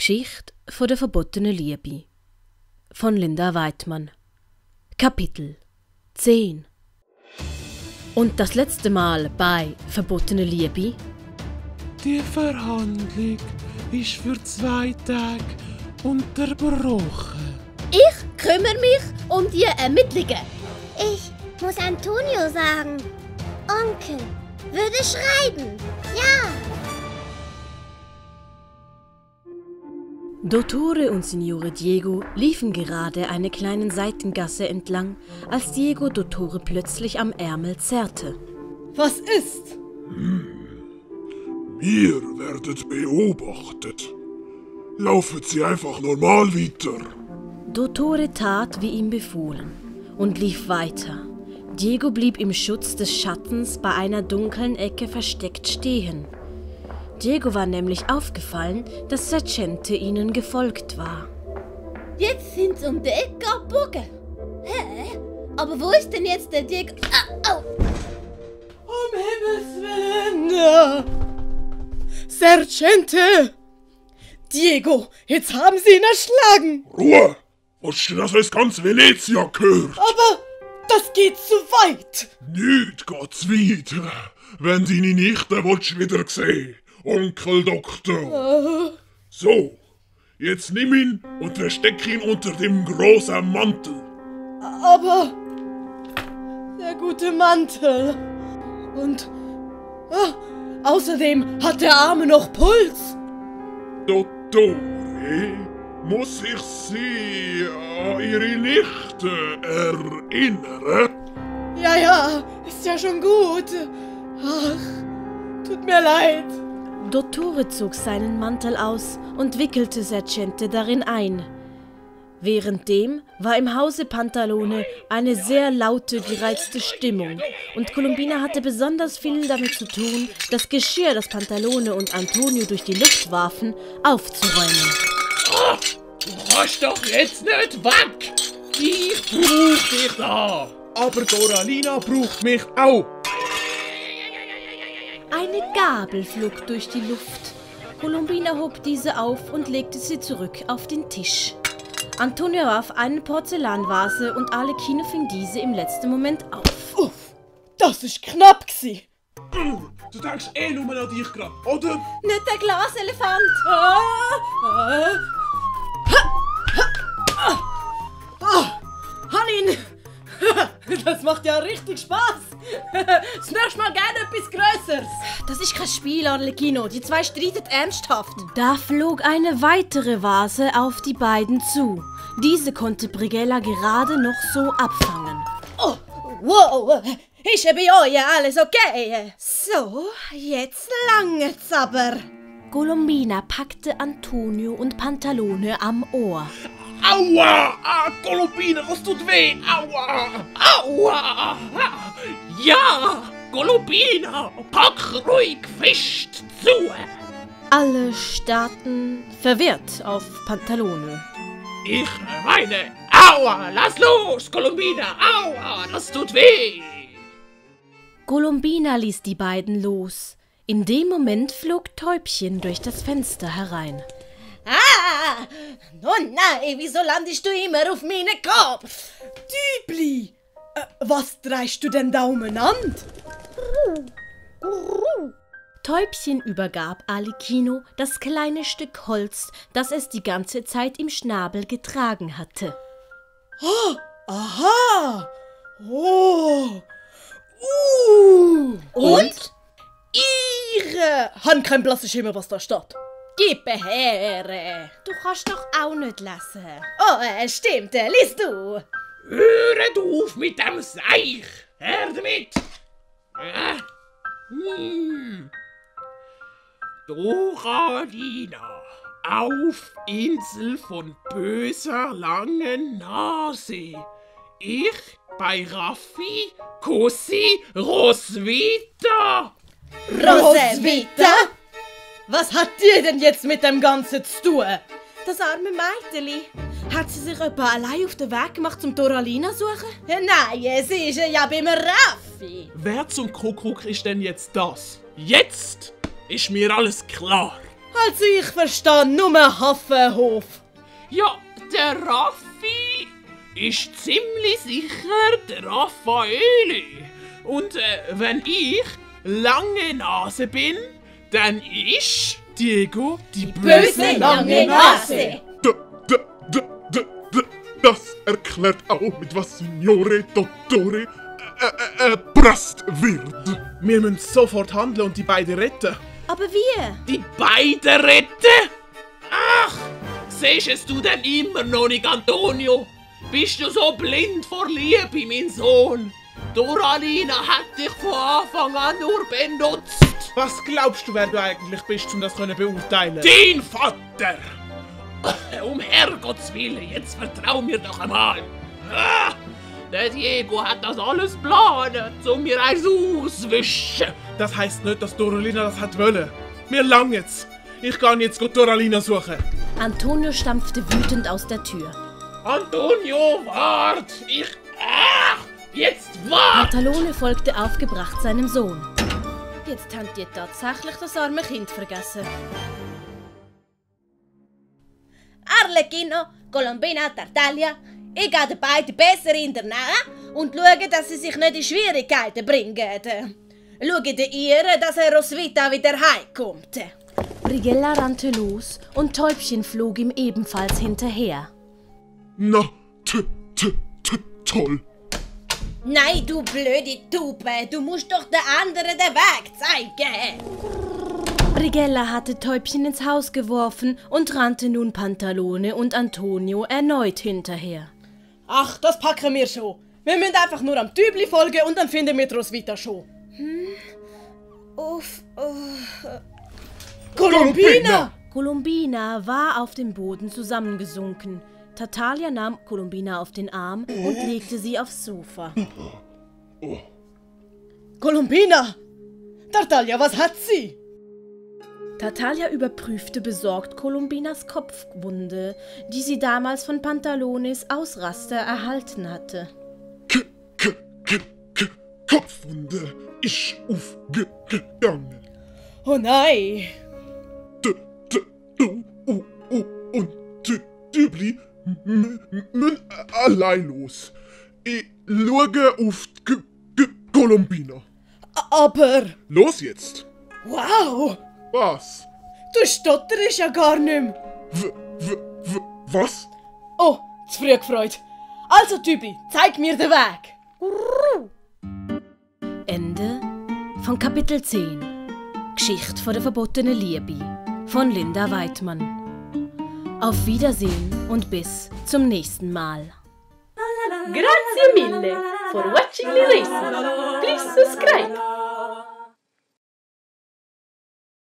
Geschichte von der verbotenen Liebe von Linda Weidmann. Kapitel 10. Und das letzte Mal bei Verbotene Liebe? Die Verhandlung ist für 2 Tage unterbrochen. Ich kümmere mich um die Ermittlungen. Ich muss Antonio sagen. Onkel würde schreiben. Ja. Dottore und Signore Diego liefen gerade eine kleine Seitengasse entlang, als Diego Dottore plötzlich am Ärmel zerrte. Was ist? Ihr werdet beobachtet. Laufen Sie einfach normal weiter. Dottore tat, wie ihm befohlen, und lief weiter. Diego blieb im Schutz des Schattens bei einer dunklen Ecke versteckt stehen. Diego war nämlich aufgefallen, dass Sergente ihnen gefolgt war. Jetzt sind sie um die Ecke abgebogen. Hä? Aber wo ist denn jetzt der Diego? Au! Um Himmels Willen! Sergente! Diego, jetzt haben sie ihn erschlagen! Ruhe! Hast du das als ganz Venezia gehört? Aber das geht zu weit! Nicht geht's weiter, wenn deine Nichte willst wieder sehen, Onkel Doktor. So, jetzt nimm ihn und versteck ihn unter dem großen Mantel. Aber der gute Mantel. Und außerdem hat der Arme noch Puls. Dottore, muss ich Sie an Ihre Nichte erinnern? Ja, ist ja schon gut. Ach, tut mir leid. Dottore zog seinen Mantel aus und wickelte Sergente darin ein. Währenddem war im Hause Pantalone eine sehr laute, gereizte Stimmung und Colombina hatte besonders viel damit zu tun, das Geschirr, das Pantalone und Antonio durch die Luft warfen, aufzuräumen. Oh, du kannst doch jetzt nicht weg! Ich brauch dich da! Aber Doralina braucht mich auch! Eine Gabel flog durch die Luft. Colombina hob diese auf und legte sie zurück auf den Tisch. Antonio warf eine Porzellanvase und Arlecchino fing diese im letzten Moment auf. Uff, das ist knapp gsi. Du denkst nur an dich gerade, oder? Nicht der Glaselefant. Hanin! Das macht ja richtig Spaß. Das nächste Mal gerne etwas Größeres. Das ist kein Spiel, Arlecchino. Die zwei streiten ernsthaft. Da flog eine weitere Vase auf die beiden zu. Diese konnte Brighella gerade noch so abfangen. Oh, wow. Ist ja bei euch alles okay? So, jetzt langt's aber. Colombina packte Antonio und Pantalone am Ohr. Aua! Colombina, das tut weh! Aua! Aua! Ja! Colombina, pack ruhig fest zu! Alle starrten verwirrt auf Pantalone. Ich meine, aua! Lass los, Colombina! Aua! Das tut weh! Colombina ließ die beiden los. In dem Moment flog Täubchen durch das Fenster herein. Oh nein, wieso landest du immer auf meinen Kopf? Dübli! Was dreist du denn da umeinander? Täubchen übergab Arlecchino das kleine Stück Holz, das es die ganze Zeit im Schnabel getragen hatte. Oh, aha! Oh! Und? Ihre! Han kein blasser Schimmer, was da steht. Gib her. Du kannst doch auch nicht lesen. Oh, stimmt, lies du. Hört auf mit dem Seich! Hör damit! Doralina, auf Insel von böser langen Nase. Ich bei Raffi, Cossi, Roswitha. Roswitha? Was hat dir denn jetzt mit dem Ganzen zu tun? Das arme Mädeli. Hat sie sich etwa allein auf den Weg gemacht, zum Doralina zu suchen? Nein, sie ist ja beim Raffi. Wer zum Kuckuck ist denn jetzt das? Jetzt ist mir alles klar. Also ich verstehe nur Hafenhof. Ja, der Raffi ist ziemlich sicher der Raffaele. Und wenn ich lange Nase bin, dann ist Diego die böse lange Nase. Das erklärt auch, mit was Signore Dottore erpresst wird. Wir müssen sofort handeln und die beiden retten. Aber wie? Die beiden retten? Ach, siehst du denn immer noch nicht, Antonio? Bist du so blind vor Liebe, mein Sohn? Doralina hat dich von Anfang an nur benutzt. Was glaubst du, wer du eigentlich bist, um das zu beurteilen? Dein Vater! Um Herrgotts Willen, jetzt vertrau mir doch einmal. Ah, der Diego hat das alles planen, um mir eins auswischen. Das heisst nicht, dass Doralina das hat wollen. Mir langt's. Ich kann jetzt Doralina suchen. Antonio stampfte wütend aus der Tür. Antonio, wart! Jetzt wart! Pantalone folgte aufgebracht seinem Sohn. Jetzt habt ihr tatsächlich das arme Kind vergessen. Arlecchino, Colombina, Tartaglia, ich gehe den beiden besser in der Nähe und schaue, dass sie sich nicht in Schwierigkeiten bringen. Schaue ihr, dass Roswitha wieder heimkommt. Brighella rannte los und Täubchen flog ihm ebenfalls hinterher. Na, toll. Nein, du blöde Tube, du musst doch den anderen den Weg zeigen. Brighella hatte Täubchen ins Haus geworfen und rannte nun Pantalone und Antonio erneut hinterher. Ach, das packen wir schon. Wir müssen einfach nur am Tübli folgen und dann finden wir Roswitha schon. Colombina! Colombina war auf dem Boden zusammengesunken. Tartaglia nahm Colombina auf den Arm und legte sie aufs Sofa. Colombina! Tartaglia, was hat sie? Tartaglia überprüfte besorgt Colombinas Kopfwunde, die sie damals von Pantalones Ausraster erhalten hatte. Kopfwunde ist aufgegangen. Oh nein! Und Dübli müssen allein los. Ich schaue auf die Colombina. Aber... Los jetzt! Wow! Was? Du stotterst ja gar nicht mehr. Was? Oh, zu früh gefreut. Also, Tübli, zeig mir den Weg. Ende von Kapitel 10. Geschichte von der verbotenen Liebe von Linda Weidmann. Auf Wiedersehen und bis zum nächsten Mal. Grazie mille for watching the lesson. Please subscribe.